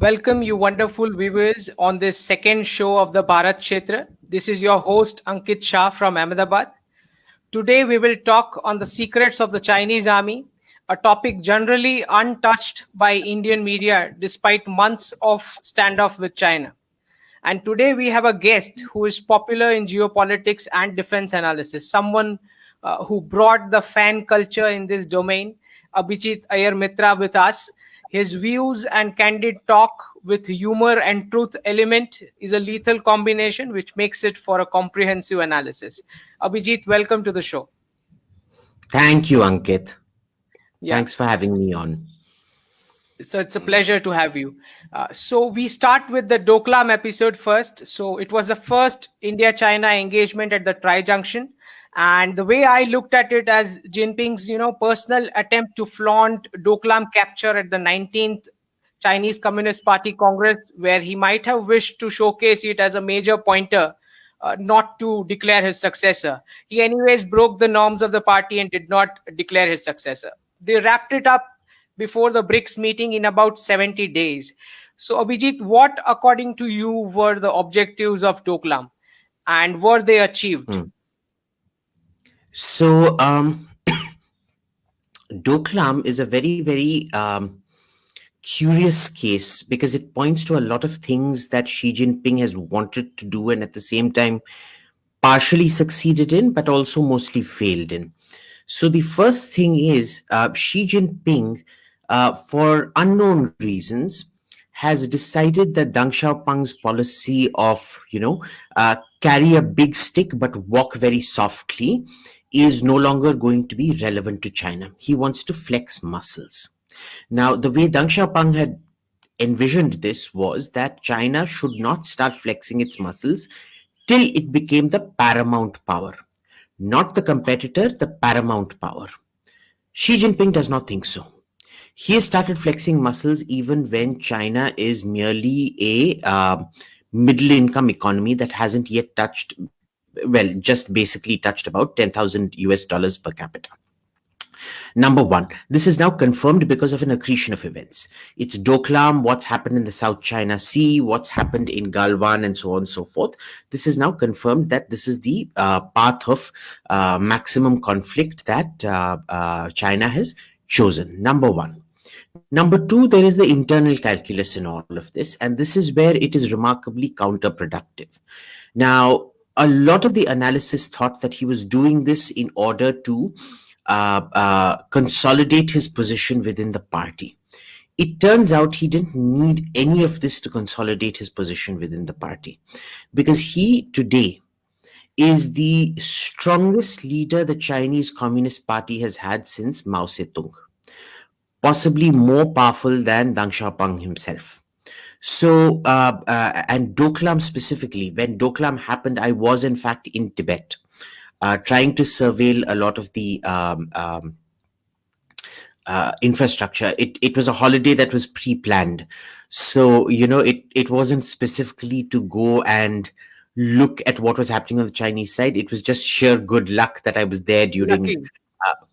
Welcome, you wonderful viewers, on this second show of the BHAARAT CCP-PLA. This is your host, Ankit Shah from Ahmedabad. Today, we will talk on the secrets of the Chinese army, a topic generally untouched by Indian media despite months of standoff with China. And today, we have a guest who is popular in geopolitics and defense analysis, someone who brought the fan culture in this domain, Abhijit Iyer-Mitra, with us. His views and candid talk with humor and truth element is a lethal combination which makes it for a comprehensive analysis. Abhijit, welcome to the show. Thank you, Ankit. Yeah. Thanks for having me on. So it's a pleasure to have you. So we start with the Doklam episode first. So it was the first India-China engagement at the Tri-Junction. And the way I looked at it as Jinping's, personal attempt to flaunt Doklam capture at the 19th Chinese Communist Party Congress, where he might have wished to showcase it as a major pointer, not to declare his successor. He anyways broke the norms of the party and did not declare his successor. They wrapped it up before the BRICS meeting in about 70 days. So Abhijit, what according to you were the objectives of Doklam and were they achieved? So, Doklam is a very, very curious case because it points to a lot of things that Xi Jinping has wanted to do and at the same time partially succeeded in, but also mostly failed in. So the first thing is Xi Jinping, for unknown reasons, has decided that Deng Xiaoping's policy of, carry a big stick but walk very softly is no longer going to be relevant to China. He wants to flex muscles. Now, the way Deng Xiaoping had envisioned this was that China should not start flexing its muscles till it became the paramount power. Not the competitor, the paramount power. Xi Jinping does not think so. He has started flexing muscles even when China is merely a middle-income economy that hasn't yet touched, just basically touched about 10,000 US dollars per capita. Number one, this is now confirmed because of an accretion of events. It's Doklam, what's happened in the South China Sea, what's happened in Galwan, and so on and so forth. This is now confirmed that this is the path of maximum conflict that China has chosen. Number one. Number two, there is the internal calculus in all of this, and this is where it is remarkably counterproductive. Now, a lot of the analysis thought that he was doing this in order to consolidate his position within the party. It turns out he didn't need any of this to consolidate his position within the party, because he today is the strongest leader the Chinese Communist Party has had since Mao Zedong, possibly more powerful than Deng Xiaoping himself. So, and Doklam specifically, when Doklam happened, I was in fact in Tibet, trying to surveil a lot of the infrastructure. It was a holiday that was pre-planned. So, it wasn't specifically to go and look at what was happening on the Chinese side. It was just sheer good luck that I was there during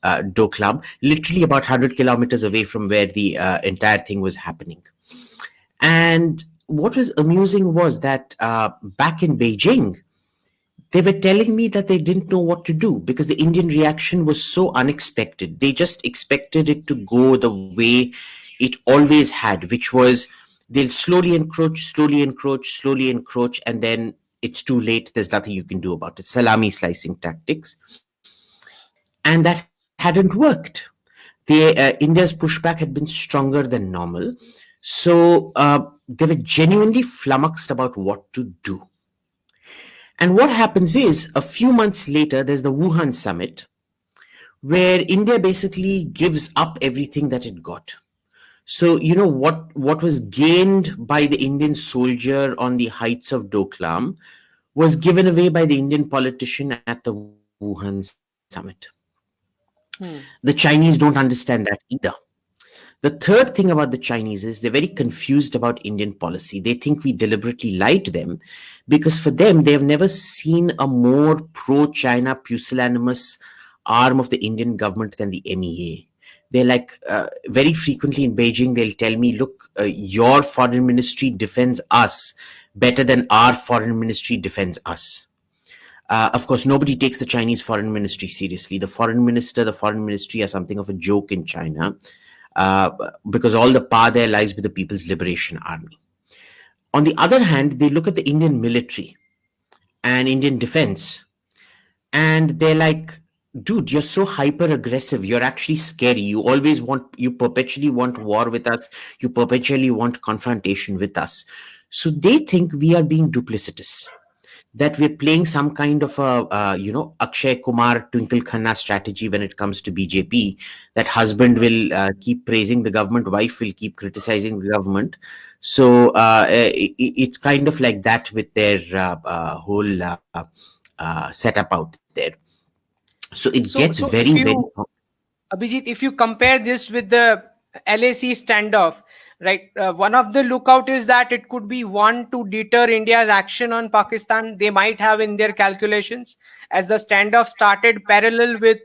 Doklam, literally about 100 kilometers away from where the entire thing was happening. And what was amusing was that back in Beijing, they were telling me that they didn't know what to do because the Indian reaction was so unexpected. They just expected it to go the way it always had, which was they'll slowly encroach, and then it's too late. There's nothing you can do about it. Salami slicing tactics. And that hadn't worked. India's pushback had been stronger than normal. So they were genuinely flummoxed about what to do. And what happens is, a few months later, there's the Wuhan summit, where India basically gives up everything that it got. So, what was gained by the Indian soldier on the heights of Doklam was given away by the Indian politician at the Wuhan summit. The Chinese don't understand that either. The third thing about the Chinese is they're very confused about Indian policy. They think we deliberately lie to them because for them, they have never seen a more pro-China pusillanimous arm of the Indian government than the MEA. they're like, very frequently in Beijing, they'll tell me, look, your foreign ministry defends us better than our foreign ministry defends us. Of course, nobody takes the Chinese foreign ministry seriously. The foreign minister, the foreign ministry are something of a joke in China, uh, because all the power there lies with the People's Liberation Army. On the other hand, they look at the Indian military and Indian defense, and they're like, dude, you're so hyper aggressive, you're actually scary, you perpetually want war with us, you perpetually want confrontation with us. So they think we are being duplicitous, that we're playing some kind of a Akshay Kumar Twinkle Khanna strategy when it comes to BJP, that husband will keep praising the government, wife will keep criticizing the government. So it's kind of like that with their whole setup out there. So it gets So very, if very. Abhijit, if you compare this with the LAC standoff, right, one of the lookout is that it could be one to deter India's action on Pakistan. They might have in their calculations, as the standoff started parallel with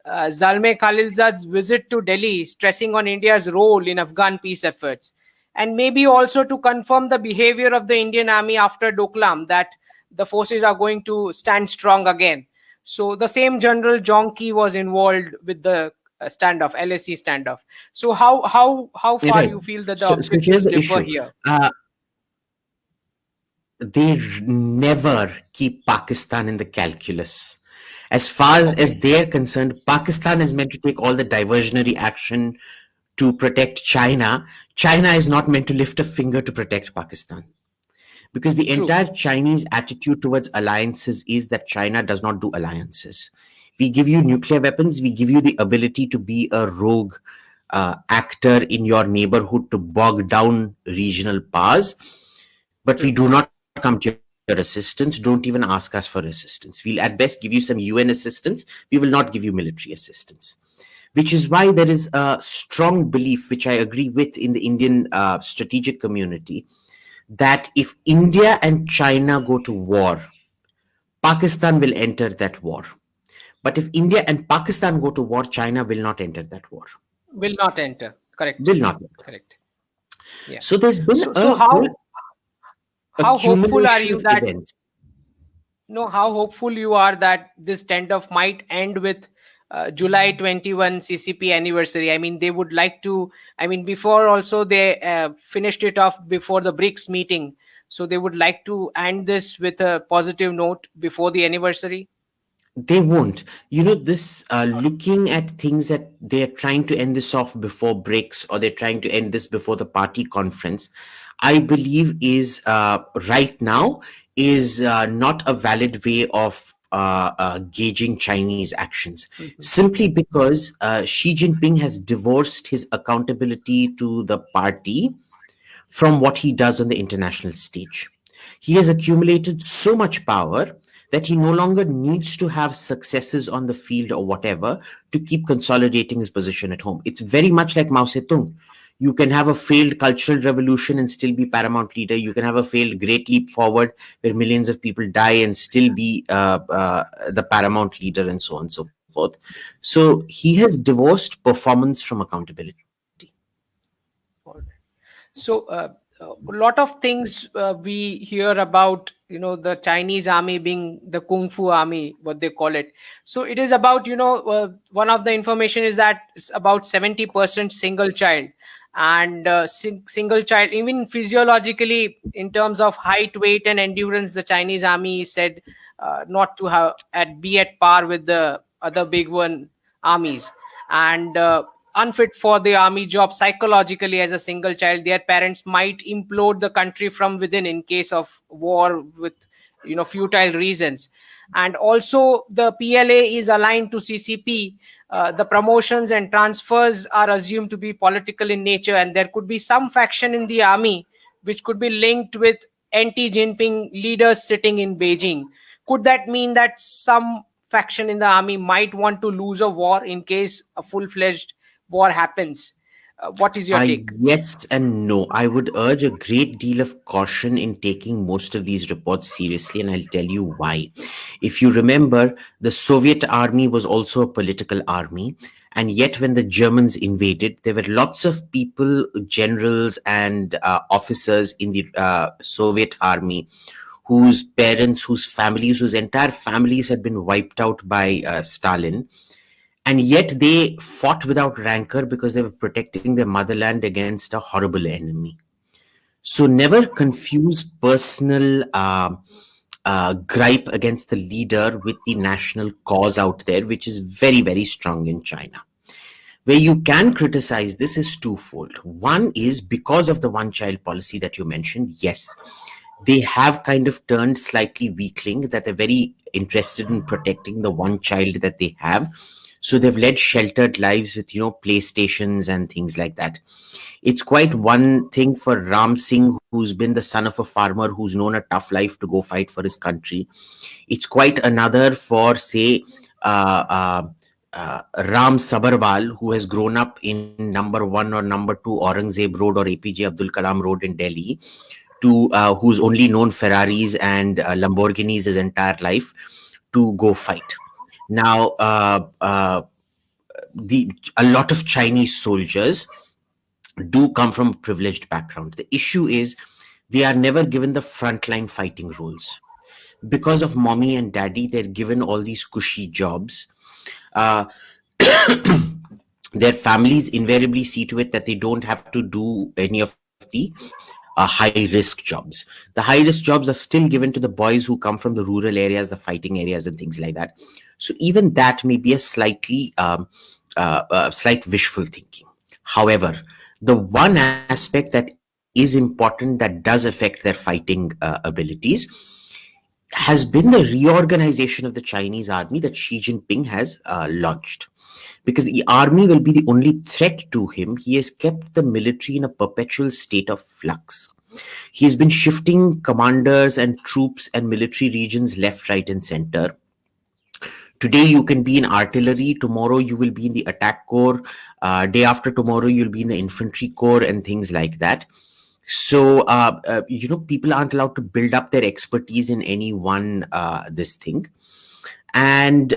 Zalmay Khalilzad's visit to Delhi, stressing on India's role in Afghan peace efforts, and maybe also to confirm the behavior of the Indian army after Doklam, that the forces are going to stand strong again. So the same General Jonki was involved with the standoff, LAC standoff. So how far Right. you feel that the So here's objectives the differ issue. here? They never keep Pakistan in the calculus. As far as Okay, they're concerned, Pakistan is meant to take all the diversionary action to protect China. China is not meant to lift a finger to protect Pakistan. Because the true. entire Chinese attitude towards alliances is that China does not do alliances. We give you nuclear weapons, we give you the ability to be a rogue actor in your neighborhood to bog down regional powers, but we True. do not come to your assistance. Don't even ask us for assistance. We'll at best give you some UN assistance. We will not give you military assistance. Which is why there is a strong belief, which I agree with, in the Indian strategic community, that if India and China go to war, Pakistan will enter that war. But if India and Pakistan go to war, China will not enter that war. Will not enter. Correct. Will not enter. Correct. Yeah. So there's been So a whole how hopeful are accumulation you of that events. no, how hopeful you are that this standoff might end with July 21 CCP anniversary? I mean, they would like to, I mean, before also they finished it off before the BRICS meeting. So they would like to end this with a positive note before the anniversary. They won't. This looking at things that they're trying to end this off before breaks, or they're trying to end this before the party conference, I believe is right now is not a valid way of gauging Chinese actions. Mhm. Simply because Xi Jinping has divorced his accountability to the party from what he does on the international stage. He has accumulated so much power that he no longer needs to have successes on the field or whatever to keep consolidating his position at home. It's very much like Mao Zedong. You can have a failed cultural revolution and still be paramount leader. You can have a failed great leap forward where millions of people die and still be the paramount leader, and so on and so forth. So he has divorced performance from accountability. So a lot of things we hear about, the Chinese army being the kung fu army, what they call it. So it is about, one of the information is that it's about 70% single child, and single child, even physiologically, in terms of height, weight, and endurance, the Chinese army is said not to have be at par with the other big one armies, and unfit for the army job psychologically. As a single child, their parents might implode the country from within in case of war with futile reasons. And also the PLA is aligned to CCP. The promotions and transfers are assumed to be political in nature, and there could be some faction in the army which could be linked with anti-Jinping leaders sitting in Beijing. Could that mean that some faction in the army might want to lose a war in case a full-fledged war happens? What is your take? Yes and no. I would urge a great deal of caution in taking most of these reports seriously, and I'll tell you why. If you remember, the Soviet army was also a political army, And yet, when the Germans invaded, there were lots of people, generals and officers in the Soviet army whose parents, whose families, whose entire families had been wiped out by Stalin. And yet they fought without rancor because they were protecting their motherland against a horrible enemy. So never confuse personal gripe against the leader with the national cause out there, which is very, very strong in China. Where you can criticize this is twofold. One is because of the one child policy that you mentioned. Yes, they have kind of turned slightly weakling, that they're very interested in protecting the one child that they have. So they've led sheltered lives with, PlayStations and things like that. It's quite one thing for Ram Singh, who's been the son of a farmer who's known a tough life, to go fight for his country. It's quite another for, say, Ram Sabarwal, who has grown up in number 1 or number 2 Aurangzeb Road or APJ Abdul Kalam Road in Delhi, to who's only known Ferraris and Lamborghinis his entire life, to go fight. Now, a lot of Chinese soldiers do come from a privileged background. The issue is they are never given the frontline fighting roles. Because of mommy and daddy, they're given all these cushy jobs. Uh, their families invariably see to it that they don't have to do any of the high risk jobs. The high risk jobs are still given to the boys who come from the rural areas, the fighting areas, and things like that. So even that may be a slight wishful thinking. However, the one aspect that is important, that does affect their fighting abilities, has been the reorganization of the Chinese army that Xi Jinping has launched. Because the army will be the only threat to him, he has kept the military in a perpetual state of flux. He has been shifting commanders and troops and military regions left, right, and center. Today you can be in artillery, tomorrow you will be in the attack corps, day after tomorrow you'll be in the infantry corps and things like that. So people aren't allowed to build up their expertise in any one this thing. And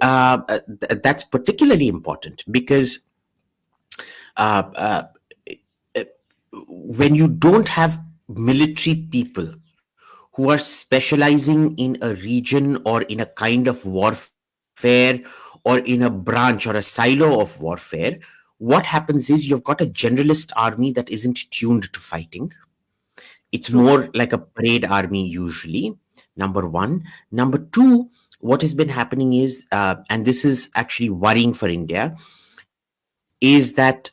that's particularly important because when you don't have military people who are specializing in a region or in a kind of warfare or in a branch or a silo of warfare, what happens is you've got a generalist army that isn't tuned to fighting. It's True. more like a parade army usually, number one. Number two, what has been happening is, and this is actually worrying for India, is that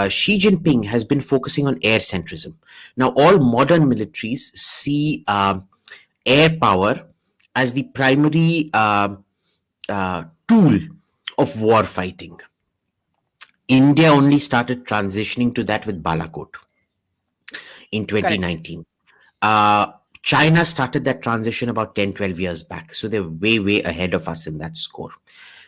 Xi Jinping has been focusing on air centrism. Now, all modern militaries see air power as the primary tool of war fighting. India only started transitioning to that with Balakot in Correct. 2019. Uh, China started that transition about 10, 12 years back. So they're way, way ahead of us in that score.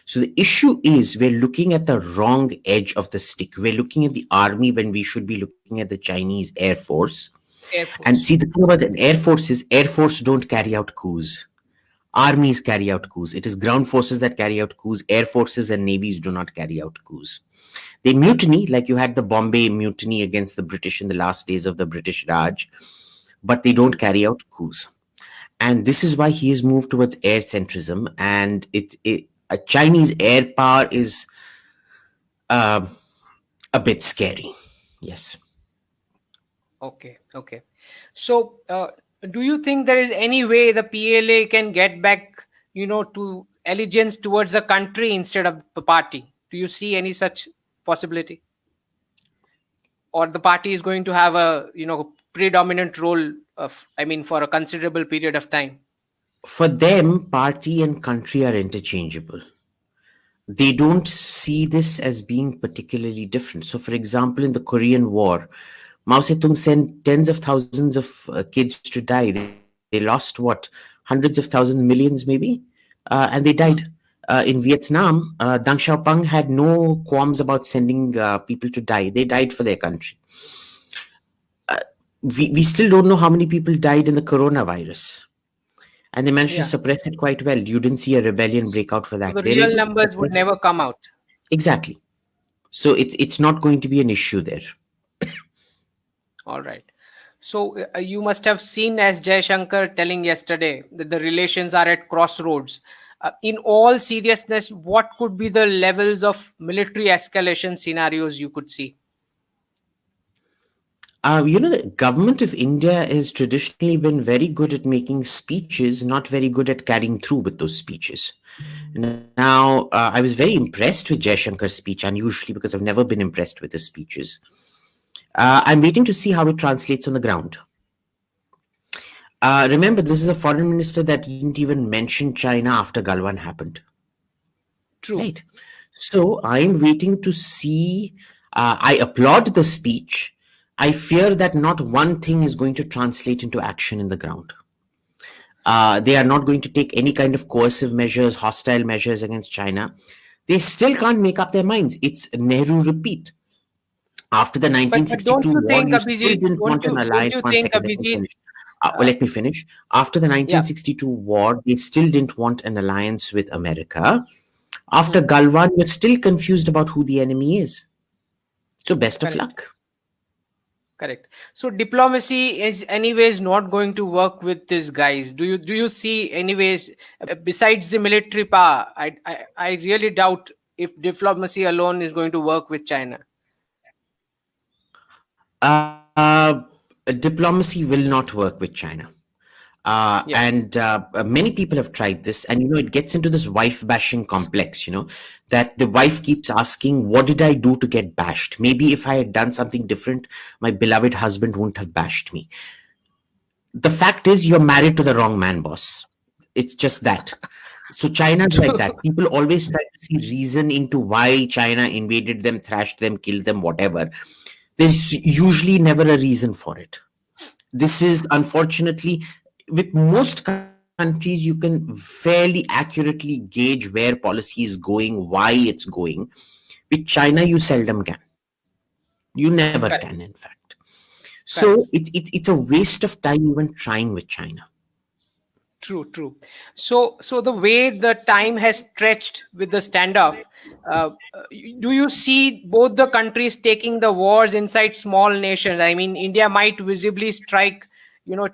So the issue is we're looking at the wrong edge of the stick. We're looking at the army when we should be looking at the Chinese Air Force. Air And Force. see, the thing about an Air Force is Air Force don't carry out coups. Armies carry out coups. It is ground forces that carry out coups. Air forces and navies do not carry out coups. They mutiny, like you had the Bombay mutiny against the British in the last days of the British Raj, but they don't carry out coups. And this is why he has moved towards air centrism. And a Chinese air power is uh, a bit scary. Yes. Okay. So, do you think there is any way the PLA can get back, to allegiance towards the country instead of the party? Do you see any such possibility? Or the party is going to have a, predominant role for a considerable period of time? For them, party and country are interchangeable. They don't see this as being particularly different. So, for example, in the Korean War, Mao Zedong sent tens of thousands of kids to die. They lost what? Hundreds of thousands, millions maybe? And they died. Hmm. In Vietnam, Deng Xiaoping had no qualms about sending people to die. They died for their country. We still don't know how many people died in the coronavirus. And they managed to Yeah. suppress it quite well. You didn't see a rebellion break out for So that. the They're real able to numbers would suppress. never come out. Exactly. So it's not going to be an issue there. All right. So you must have seen, as Jaishankar telling yesterday, that the relations are at crossroads. In all seriousness, what could be the levels of military escalation scenarios you could see? The government of India has traditionally been very good at making speeches, not very good at carrying through with those speeches. Now, I was very impressed with Jaishankar's speech, unusually, because I've never been impressed with his speeches. I'm waiting to see how it translates on the ground. Remember, this is a foreign minister that didn't even mention China after Galwan happened. True. Right. So I'm waiting to see. I applaud the speech. I fear that not one thing is going to translate into action in the ground. They are not going to take any kind of coercive measures, hostile measures against China. They still can't make up their minds. It's Nehru repeat. After the But don't 1962 you war, think, you still Abhijit? didn't want an Don't alliance. you One think, second, let me Abhijit? finish. Uh, Let me finish. After the yeah. 1962 war, they still didn't want an alliance with America. After Hmm. Galwan, you're still confused about who the enemy is. So best of Correct. luck. Correct. So diplomacy is anyways not going to work with these guys. Do you see anyways, besides the military power? I really doubt if diplomacy alone is going to work with China. Diplomacy will not work with China. Yeah. And many people have tried this, and it gets into this wife bashing complex, that the wife keeps asking, what did I do to get bashed? Maybe if I had done something different, my beloved husband wouldn't have bashed me. The fact is, you're married to the wrong man, boss. It's just that. So China's like that. People always try to see reason into why China invaded them, thrashed them, killed them, whatever. There's usually never a reason for it. This is, unfortunately, with most countries, you can fairly accurately gauge where policy is going, why it's going. With China, you seldom can. You never can, in Correct. fact. So Correct. it's a waste of time even trying with China. True, true. So the way the time has stretched with the standoff, do you see both the countries taking the wars inside small nations? I mean, India might visibly strike,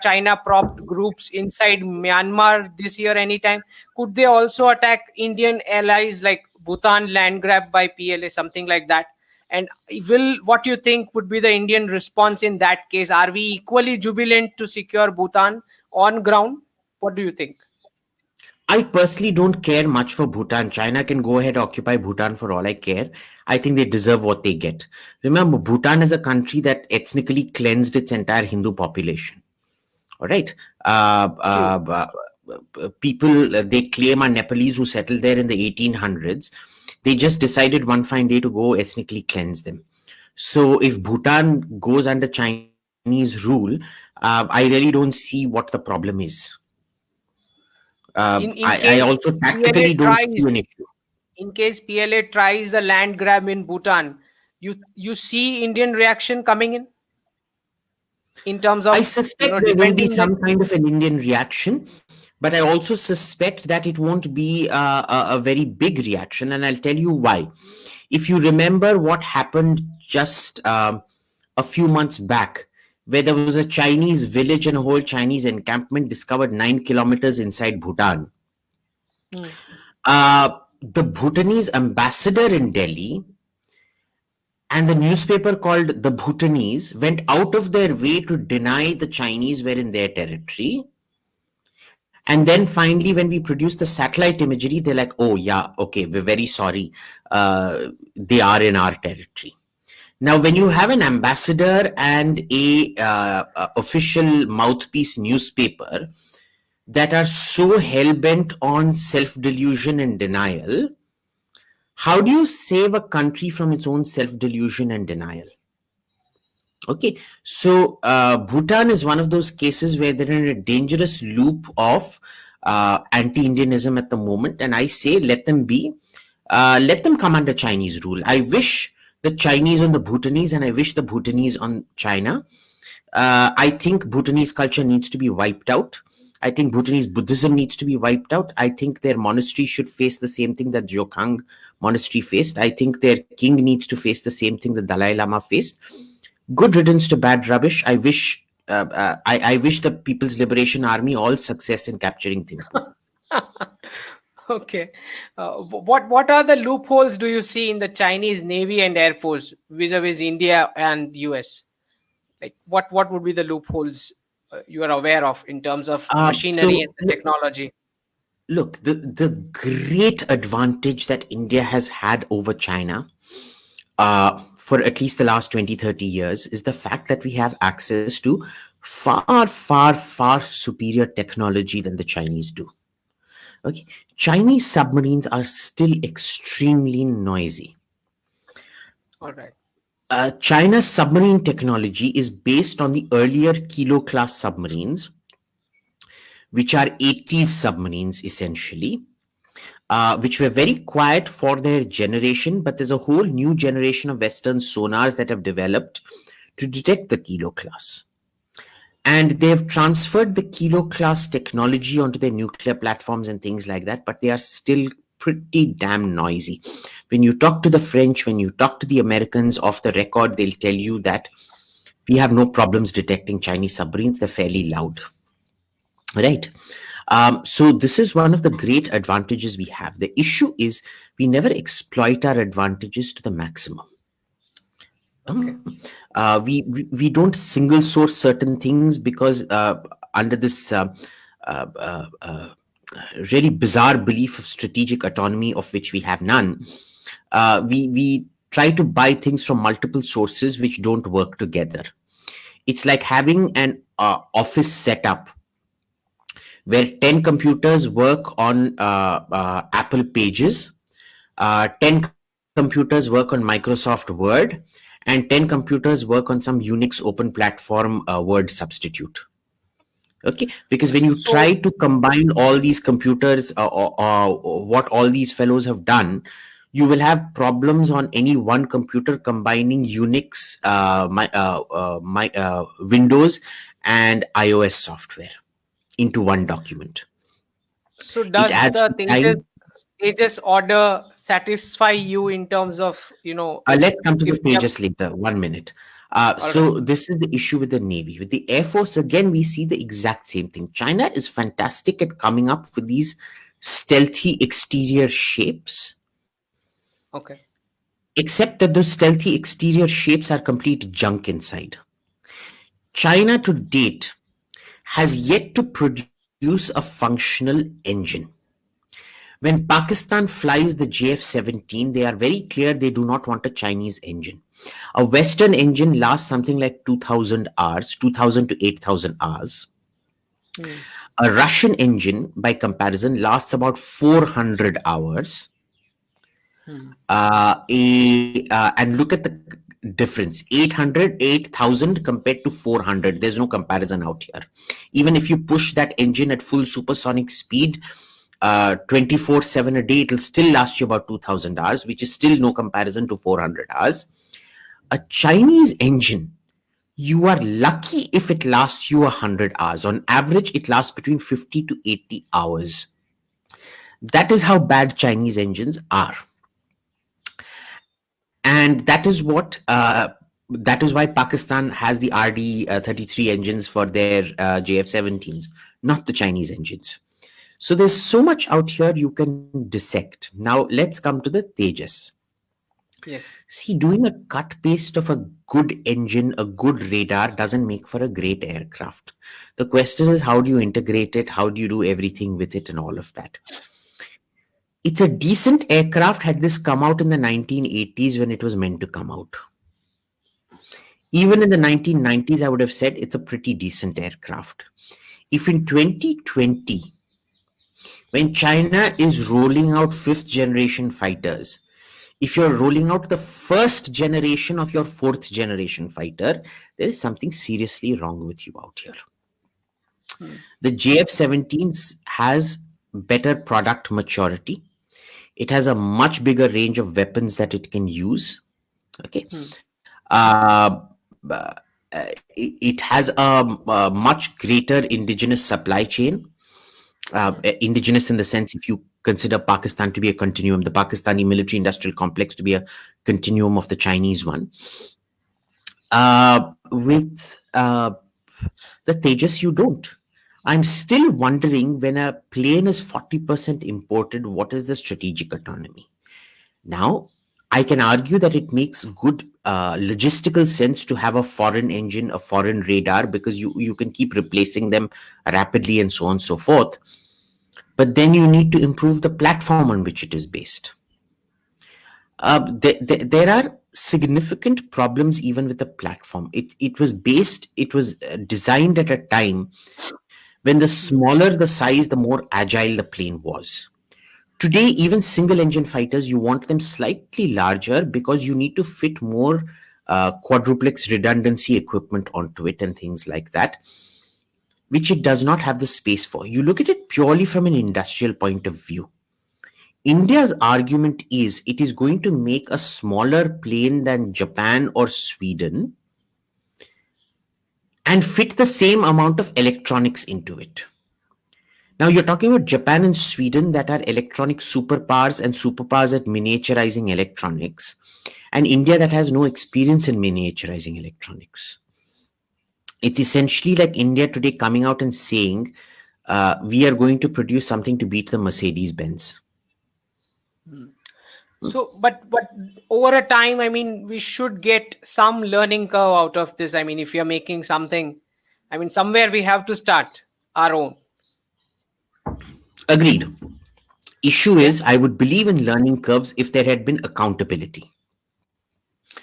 China-propped groups inside Myanmar this year anytime. Could they also attack Indian allies like Bhutan, land grab by PLA, something like that? And will what you think would be the Indian response in that case? Are we equally jubilant to secure Bhutan on ground? What do you think? I personally don't care much for Bhutan. China can go ahead occupy Bhutan for all I care. I think they deserve what they get. Remember, Bhutan is a country that ethnically cleansed its entire Hindu population. All right. True. People they claim are Nepalese who settled there in the 1800s. They just decided one fine day to go ethnically cleanse them. So if Bhutan goes under Chinese rule, I really don't see what the problem is. In I case also tactically PLA don't see tries, an issue. in case PLA tries a land grab in Bhutan, you see Indian reaction coming in terms I of suspect there will be defending them. some kind of an Indian reaction, but I also suspect that it won't be a very big reaction, and I'll tell you why. If you remember what happened just a few months back, where there was a Chinese village and a whole Chinese encampment discovered 9 kilometers inside Bhutan. Hmm. The Bhutanese ambassador in Delhi and the newspaper called The Bhutanese went out of their way to deny the Chinese were in their territory. And then finally, when we produced the satellite imagery, they're like, oh, yeah, okay, we're very sorry. They are in our territory. Now, when you have an ambassador and a official mouthpiece newspaper that are so hell-bent on self-delusion and denial, how do you save a country from its own self-delusion and denial? Okay, so Bhutan is one of those cases where they're in a dangerous loop of anti-Indianism at the moment, and I say let them be. Let them come under Chinese rule. I wish the Chinese on the Bhutanese, and I wish the Bhutanese on China. I think Bhutanese culture needs to be wiped out. I think Bhutanese Buddhism needs to be wiped out. I think their monastery should face the same thing that Jokhang monastery faced. I think their king needs to face the same thing the Dalai Lama faced. Good riddance to bad rubbish. I wish the People's Liberation Army all success in capturing Thimphu. Okay. What are the loopholes do you see in the Chinese Navy and Air Force vis-a-vis India and US? Like what would be the loopholes you are aware of in terms of machinery and So the technology? look, the great advantage that India has had over China for at least the last 20, 30 years is the fact that we have access to far, far, far superior technology than the Chinese do. Okay, Chinese submarines are still extremely noisy. All right. China's submarine technology is based on the earlier Kilo class submarines, which are 80s submarines essentially, which were very quiet for their generation, but there's a whole new generation of Western sonars that have developed to detect the Kilo class. And they've transferred the Kilo class technology onto their nuclear platforms and things like that, but they are still pretty damn noisy. When you talk to the French, when you talk to the Americans off the record, they'll tell you that we have no problems detecting Chinese submarines. They're fairly loud. Right. So this is one of the great advantages we have. The issue is we never exploit our advantages to the maximum. Okay. We don't single source certain things because under this really bizarre belief of strategic autonomy, of which we have none, we try to buy things from multiple sources which don't work together. It's like having an office setup where 10 computers work on Apple Pages, 10 computers work on Microsoft Word, and 10 computers work on some Unix open platform word substitute. Okay, because when you So try to combine all these computers, what all these fellows have done, you will have problems on any one computer combining Unix, Windows, and iOS software into one document. so It does adds the to time. Tejas order satisfy you in terms of, Let's come to if the we have, pages later. 1 minute. all right. So this is the issue with the Navy. With the Air Force, again, we see the exact same thing. China is fantastic at coming up with these stealthy exterior shapes, Okay. except that those stealthy exterior shapes are complete junk inside. China to date has yet to produce a functional engine. When Pakistan flies the JF-17, they are very clear they do not want a Chinese engine. A Western engine lasts something like 2000 hours, 2000 to 8000 hours. Hmm. A Russian engine, by comparison, lasts about 400 hours. Hmm. And look at the difference, 800, 8000 compared to 400. There's no comparison out here. Even if you push that engine at full supersonic speed, 24/7 a day, it'll still last you about 2000 hours, which is still no comparison to 400 hours. A Chinese engine, you are lucky if it lasts you 100 hours. On average, it lasts between 50 to 80 hours. That is how bad Chinese engines are. And that is why Pakistan has the RD-33 engines for their JF-17s, not the Chinese engines. So there's so much out here you can dissect. Now let's come to the Tejas. Yes. See, doing a cut paste of a good engine, a good radar doesn't make for a great aircraft. The question is, how do you integrate it? How do you do everything with it and all of that? It's a decent aircraft had this come out in the 1980s when it was meant to come out. Even in the 1990s, I would have said it's a pretty decent aircraft. If in 2020, when China is rolling out fifth generation fighters, if you're rolling out the first generation of your fourth generation fighter, there is something seriously wrong with you out here. The JF-17 has better product maturity. It has a much bigger range of weapons that it can use. Okay. Hmm. Uh, it has a much greater indigenous supply chain. Indigenous in the sense, if you consider Pakistan to be a continuum, the Pakistani military industrial complex to be a continuum of the Chinese one. With the Tejas, you don't. I'm still wondering, when a plane is 40% imported, what is the strategic autonomy? Now, I can argue that it makes good logistical sense to have a foreign engine, a foreign radar, because you can keep replacing them rapidly and so on and so forth. But then you need to improve the platform on which it is based. There are significant problems even with the platform. It was designed at a time when the smaller the size, the more agile the plane was. Today, even single engine fighters, you want them slightly larger because you need to fit more quadruplex redundancy equipment onto it and things like that, which it does not have the space for. You look at it purely from an industrial point of view. India's argument is it is going to make a smaller plane than Japan or Sweden and fit the same amount of electronics into it. Now, you're talking about Japan and Sweden that are electronic superpowers and superpowers at miniaturizing electronics, and India that has no experience in miniaturizing electronics. It's essentially like India today coming out and saying, we are going to produce something to beat the Mercedes Benz. So, but over a time, I mean, we should get some learning curve out of this. I mean, if you're making something, I mean, somewhere we have to start our own. Agreed. Issue Yeah. is, I would believe in learning curves if there had been accountability.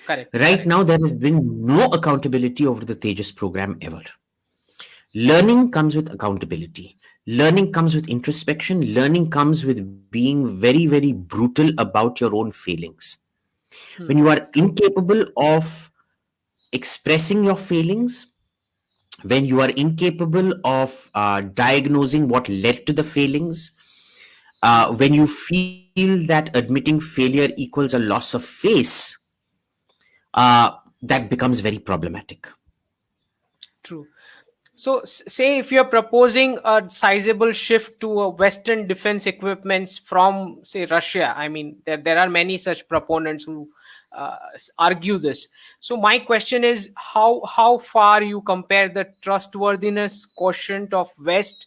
Correct. Right now, there has been no accountability over the Tejas program ever. Learning comes with accountability. Learning comes with introspection. Learning comes with being very, very brutal about your own failings. When you are incapable of expressing your failings, when you are incapable of diagnosing what led to the failings, when you feel that admitting failure equals a loss of face, that becomes very problematic. True. So, say if you're proposing a sizable shift to a Western defense equipments from, say, Russia, I mean, there are many such proponents who argue this. So, my question is, how far you compare the trustworthiness quotient of West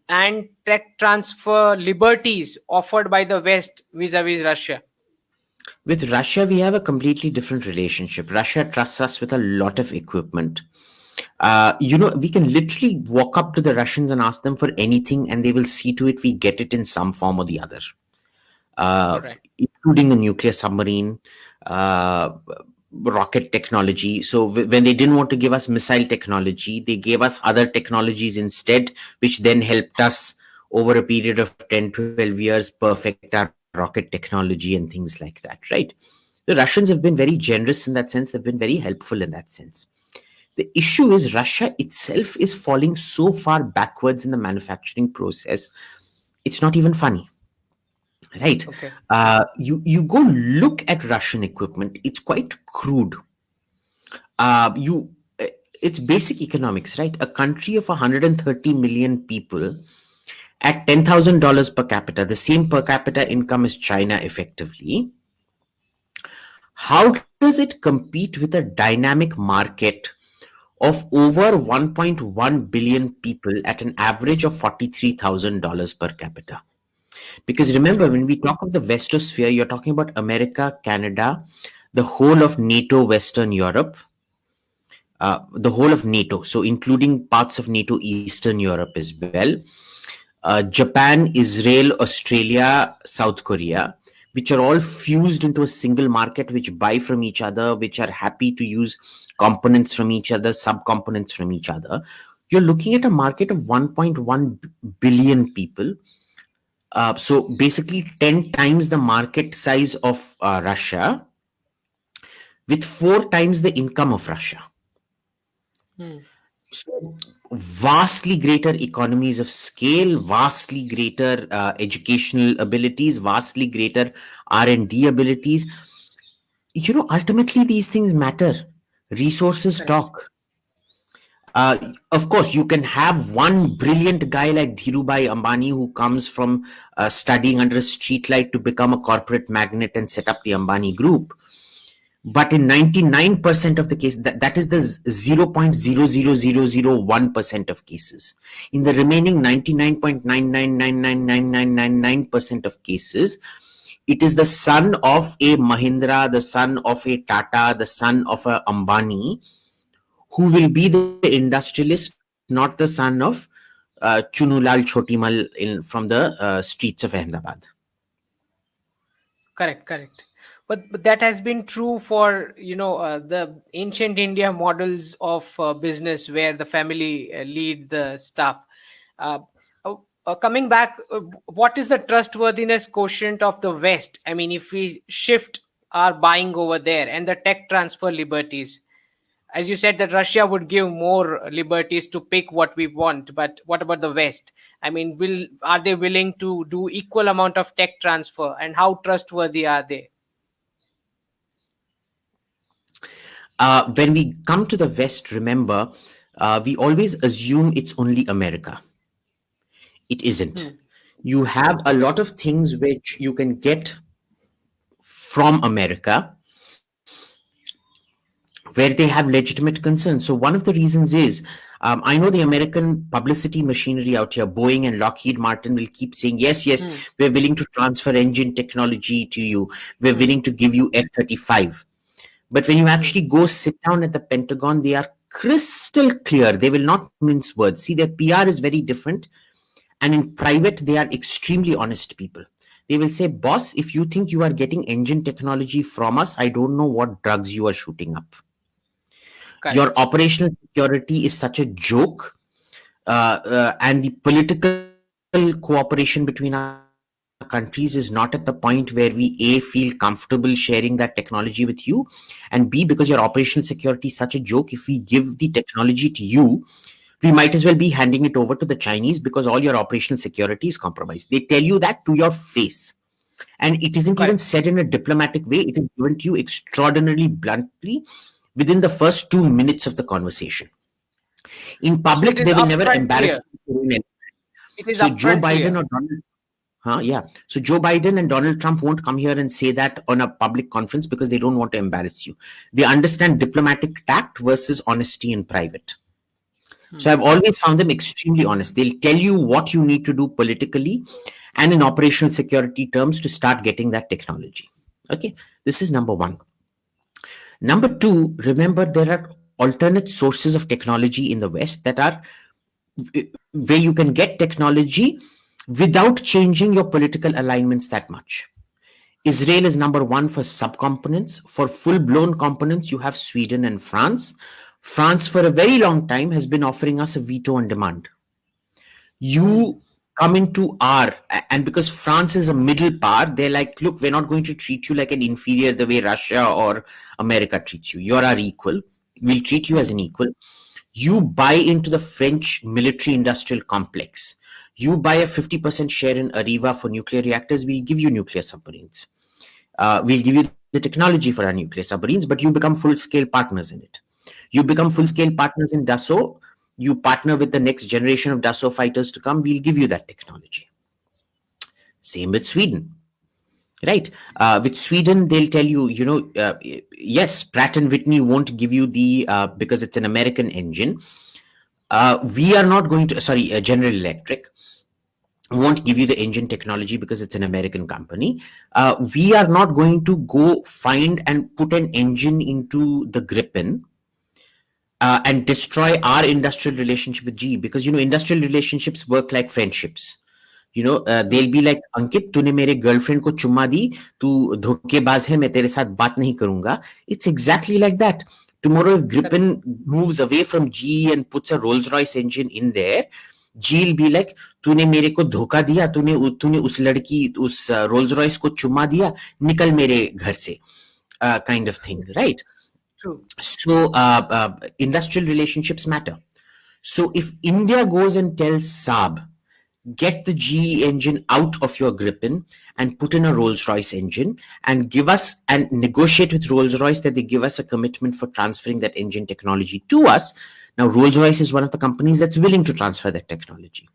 and tech transfer liberties offered by the West vis-a-vis Russia? With Russia, we have a completely different relationship. Russia trusts us with a lot of equipment. We can literally walk up to the Russians and ask them for anything, and they will see to it we get it in some form or the other, Correct. including the nuclear submarine, rocket technology. So when they didn't want to give us missile technology, they gave us other technologies instead, which then helped us over a period of 10, 12 years perfect our rocket technology and things like that, right? The Russians have been very generous in that sense. They've been very helpful in that sense. The issue is Russia itself is falling so far backwards in the manufacturing process. It's not even funny, right? Okay. You go look at Russian equipment. It's quite crude. It's basic economics, right? A country of 130 million people at $10,000 per capita, the same per capita income as China effectively. How does it compete with a dynamic market of over 1.1 billion people at an average of $43,000 per capita? Because remember, when we talk of the Westosphere, you're talking about America, Canada, the whole of NATO, Western Europe, the whole of NATO, so including parts of NATO, Eastern Europe as well, Japan, Israel, Australia, South Korea, which are all fused into a single market, which buy from each other, which are happy to use components from each other, sub-components from each other. You're looking at a market of 1.1 billion people. So basically 10 times the market size of Russia, with 4 times the income of Russia. So vastly greater economies of scale, vastly greater educational abilities, vastly greater R&D abilities. Ultimately these things matter. Resources Correct. talk. Of course, you can have one brilliant guy like Dhirubhai Ambani who comes from studying under a streetlight to become a corporate magnate and set up the Ambani group. But in 99% of the cases, that is the 0.00001% of cases. In the remaining 99.9999999% of cases, it is the son of a Mahindra, the son of a Tata, the son of a Ambani who will be the industrialist, not the son of Chunulal Chotimal from the streets of Ahmedabad. Correct, correct. But that has been true for the ancient India models of business where the family lead the stuff. Uh, Coming back, what is the trustworthiness quotient of the West? I mean, if we shift our buying over there and the tech transfer liberties, as you said that Russia would give more liberties to pick what we want, but what about the West? I mean, will are they willing to do equal amount of tech transfer, and how trustworthy are they? When we come to the West, remember, we always assume it's only America. It isn't. Hmm. You have a lot of things which you can get from America where they have legitimate concerns. So one of the reasons is, I know the American publicity machinery out here, Boeing and Lockheed Martin, will keep saying, yes, yes, Hmm. we're willing to transfer engine technology to you. We're Hmm. willing to give you F-35. But when you Hmm. actually go sit down at the Pentagon, they are crystal clear. They will not mince words. See, their PR is very different. And in private, they are extremely honest people. They will say, boss, if you think you are getting engine technology from us, I don't know what drugs you are shooting up. Your Correct. operational security is such a joke, and the political cooperation between our countries is not at the point where we A, feel comfortable sharing that technology with you, and B, because your operational security is such a joke, if we give the technology to you, we might as well be handing it over to the Chinese because all your operational security is compromised. They tell you that to your face. And it isn't even said Correct. in a diplomatic way, it is given to you extraordinarily bluntly within the first 2 minutes of the conversation. In So public, it is they will never upfront embarrass clear. you. It is So Joe upfront Biden clear. or Donald yeah. So Joe Biden and Donald Trump won't come here and say that on a public conference because they don't want to embarrass you. They understand diplomatic tact versus honesty in private. So Hmm. I've always found them extremely honest. They'll tell you what you need to do politically and in operational security terms to start getting that technology. Okay, this is number one. Number two, remember there are alternate sources of technology in the West that are where you can get technology without changing your political alignments that much. Israel is number one for subcomponents. For full blown components, you have Sweden and France. France, for a very long time, has been offering us a veto on demand. Hmm. You come into R, and because France is a middle power, they're like, look, we're not going to treat you like an inferior the way Russia or America treats you. You're our equal. We'll treat you as Hmm. an equal. You buy into the French military industrial complex. You buy a 50% share in Arriva for nuclear reactors, we'll give you nuclear submarines. We'll give you the technology for our nuclear submarines, but you become full scale partners in it. You become full Hmm. scale partners in Dassault. You partner with the next generation of Dassault fighters to come. We'll give you that technology. Same with Sweden, right? With Sweden, they'll tell you, yes, Pratt and Whitney won't give you the because it's an American engine. We are not going to. Sorry, General Electric won't give you the engine technology because it's an American company. We are not going to go find and put an engine into the Gripen and destroy our industrial relationship with GE because industrial relationships work like friendships. They'll Hmm. be like, Ankit, तूने मेरे girlfriend को चुम्मा दी, तू धोखेबाज है, मैं तेरे साथ बात नहीं करूंगा. It's exactly like that. Tomorrow, if Correct. Gripen moves away from GE and puts a Rolls Royce engine in there, GE will be like, तूने मेरे को धोखा दिया, तूने उस लड़की उस रोल्स रॉयस को चुम्मा दिया, निकल मेरे घर से, kind of thing, right? True. So industrial relationships matter. So if India goes and tells Saab get the GE engine out of your Gripen and put in a Rolls-Royce engine, and give us and negotiate with Rolls-Royce that they give us a commitment for transferring that engine technology to us. Now, Rolls-Royce is one of the companies that's willing to transfer that technology.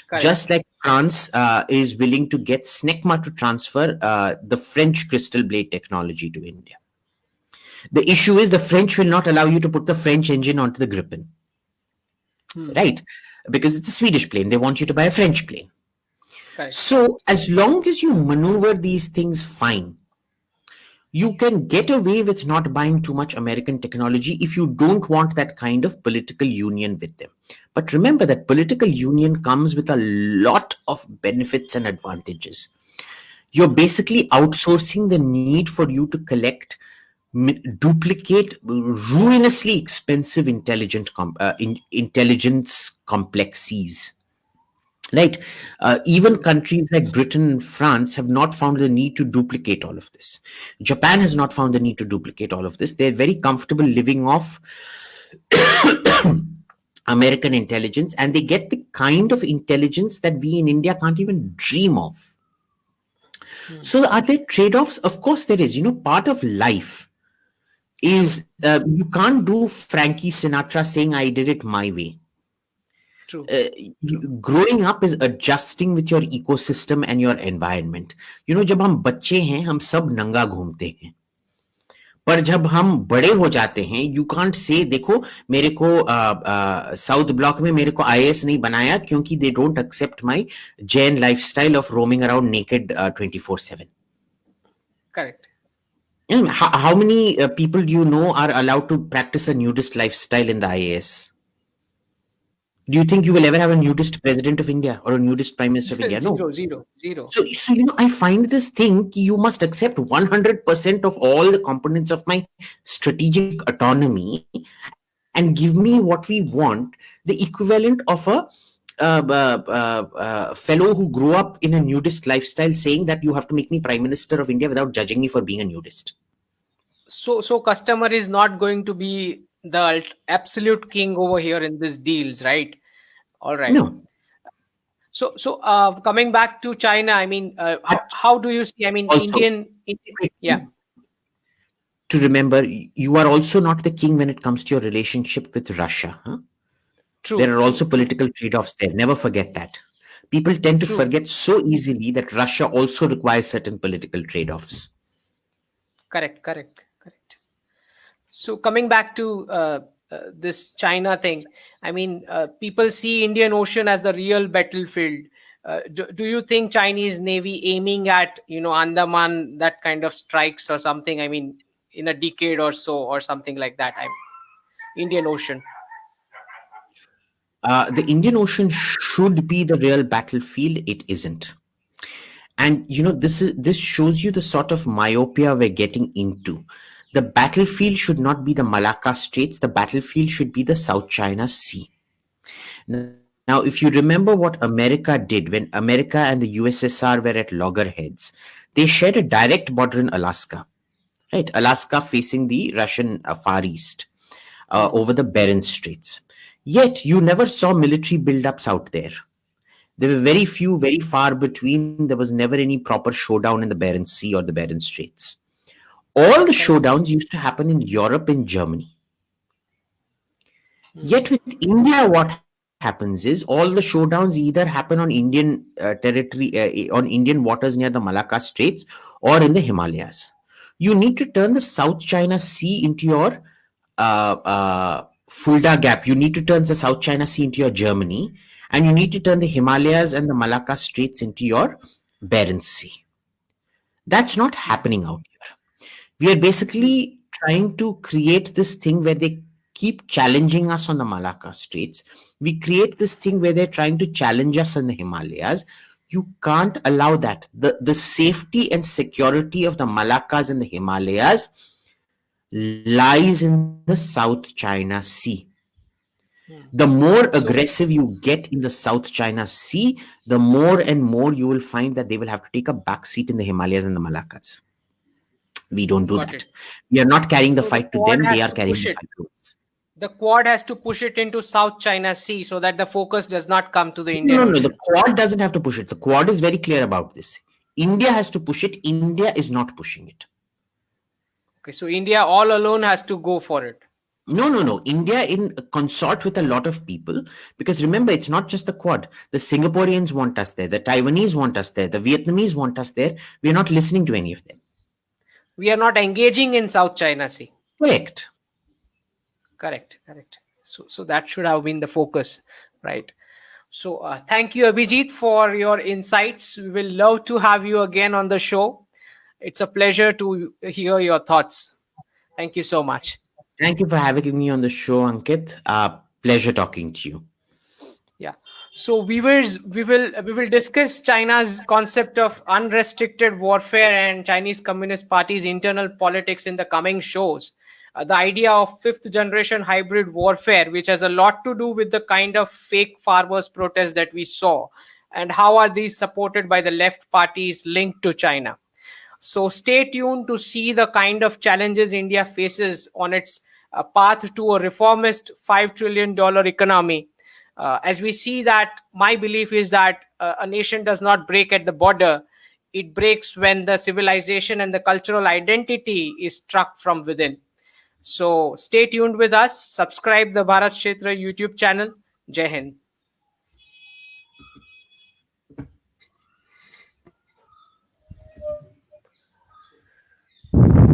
Correct. Just like France is willing to get SNECMA to transfer the French crystal blade technology to India. The issue is the French will not allow you to put the French engine onto the Gripen. Right? Because it's a Swedish plane. They want you to buy a French plane. Correct. So as long as you maneuver these things fine, you can get away with not buying too much American technology if you don't want that kind of political union with them. But remember that political union comes with a lot of benefits and advantages. You're basically outsourcing the need for you to collect, duplicate ruinously expensive intelligence complexes. Right. Even countries like Britain and France have not found the need to duplicate all of this. Japan has not found the need to duplicate all of this. They're very comfortable living off American intelligence, and they get the kind of intelligence that we in India can't even dream of. So are there trade-offs? Of course there is. Part of life is you can't do Frankie Sinatra saying, I did it my way. True. Growing up is adjusting with your ecosystem and your environment. जब हम बच्चे हैं हम सब नंगा घूमते हैं, पर जब हम बड़े हो जाते हैं यू कांट से देखो मेरे को साउथ ब्लॉक में मेरे को IAS नहीं बनाया क्योंकि they don't accept my Jain lifestyle of roaming around naked 24/7. Correct. How many people do you know are allowed to practice a nudist lifestyle in the IAS? Do you think you will ever have a nudist president of India or a nudist prime minister of India? No. Zero. So I find this thing, you must accept 100% of all the components of my strategic autonomy and give me what we want, the equivalent of a fellow who grew up in a nudist lifestyle saying that you have to make me prime minister of India without judging me for being a nudist. So customer is not going to be the absolute king over here in these deals, right? All right. No. So coming back to China, I mean, how do you see? I mean, Also, yeah. To remember, you are also not the king when it comes to your relationship with Russia. Huh? True. There are also political trade-offs there. Never forget that. People tend to True. forget so easily that Russia also requires certain political trade-offs. Correct. So coming back to this China thing, I mean, people see Indian Ocean as the real battlefield. Do you think Chinese Navy aiming at, Andaman, that kind of strikes or something, I mean, in a decade or so or something like that? Indian Ocean. The Indian Ocean should be the real battlefield. It isn't. And, this shows you the sort of myopia we're getting into. The battlefield should not be the Malacca Straits. The battlefield should be the South China Sea. Now, if you remember what America did when America and the USSR were at loggerheads, they shared a direct border in Alaska, right? Alaska facing the Russian Far East over the Bering Straits. Yet, you never saw military buildups out there. There were very few, very far between. There was never any proper showdown in the Bering Sea or the Bering Straits. All the showdowns used to happen in Europe and Germany. Yet with India, what happens is all the showdowns either happen on Indian territory, on Indian waters near the Malacca Straits or in the Himalayas. You need to turn the South China Sea into your Fulda Gap. You need to turn the South China Sea into your Germany. And you need to turn the Himalayas and the Malacca Straits into your Bering Sea. That's not happening out here. We are basically trying to create this thing where they keep challenging us on the Malacca Straits. We create this thing where they're trying to challenge us in the Himalayas. You can't allow that. The safety and security of the Malaccas and the Himalayas lies in the South China Sea. The more aggressive you get in the South China Sea, the more and more you will find that they will have to take a back seat in the Himalayas and the Malaccas. We don't do that. We are not carrying the fight to them. They are carrying the fight to us. The Quad has to push it into South China Sea so that the focus does not come to the Indian No, no, the Ocean. Quad doesn't have to push it. The Quad is very clear about this. India has to push it. India is not pushing it. Okay, so India all alone has to go for it. No, no, no. India in consort with a lot of people, because remember, it's not just the Quad. The Singaporeans want us there. The Taiwanese want us there. The Vietnamese want us there. We are not listening to any of them. We are not engaging in South China Sea. Correct. Correct. So that should have been the focus, right? So thank you, Abhijit, for your insights. We will love to have you again on the show. It's a pleasure to hear your thoughts. Thank you so much. Thank you for having me on the show, Ankit. Pleasure talking to you. Yeah. So we will discuss China's concept of unrestricted warfare and Chinese Communist Party's internal politics in the coming shows. The idea of fifth generation hybrid warfare, which has a lot to do with the kind of fake farmers protests that we saw, and how are these supported by the left parties linked to China. So stay tuned to see the kind of challenges India faces on its path to a reformist $5 trillion economy. As we see that, my belief is that a nation does not break at the border. It breaks when the civilization and the cultural identity is struck from within. So stay tuned with us. Subscribe the BHAARAT Kshetra YouTube channel. Jai Hind.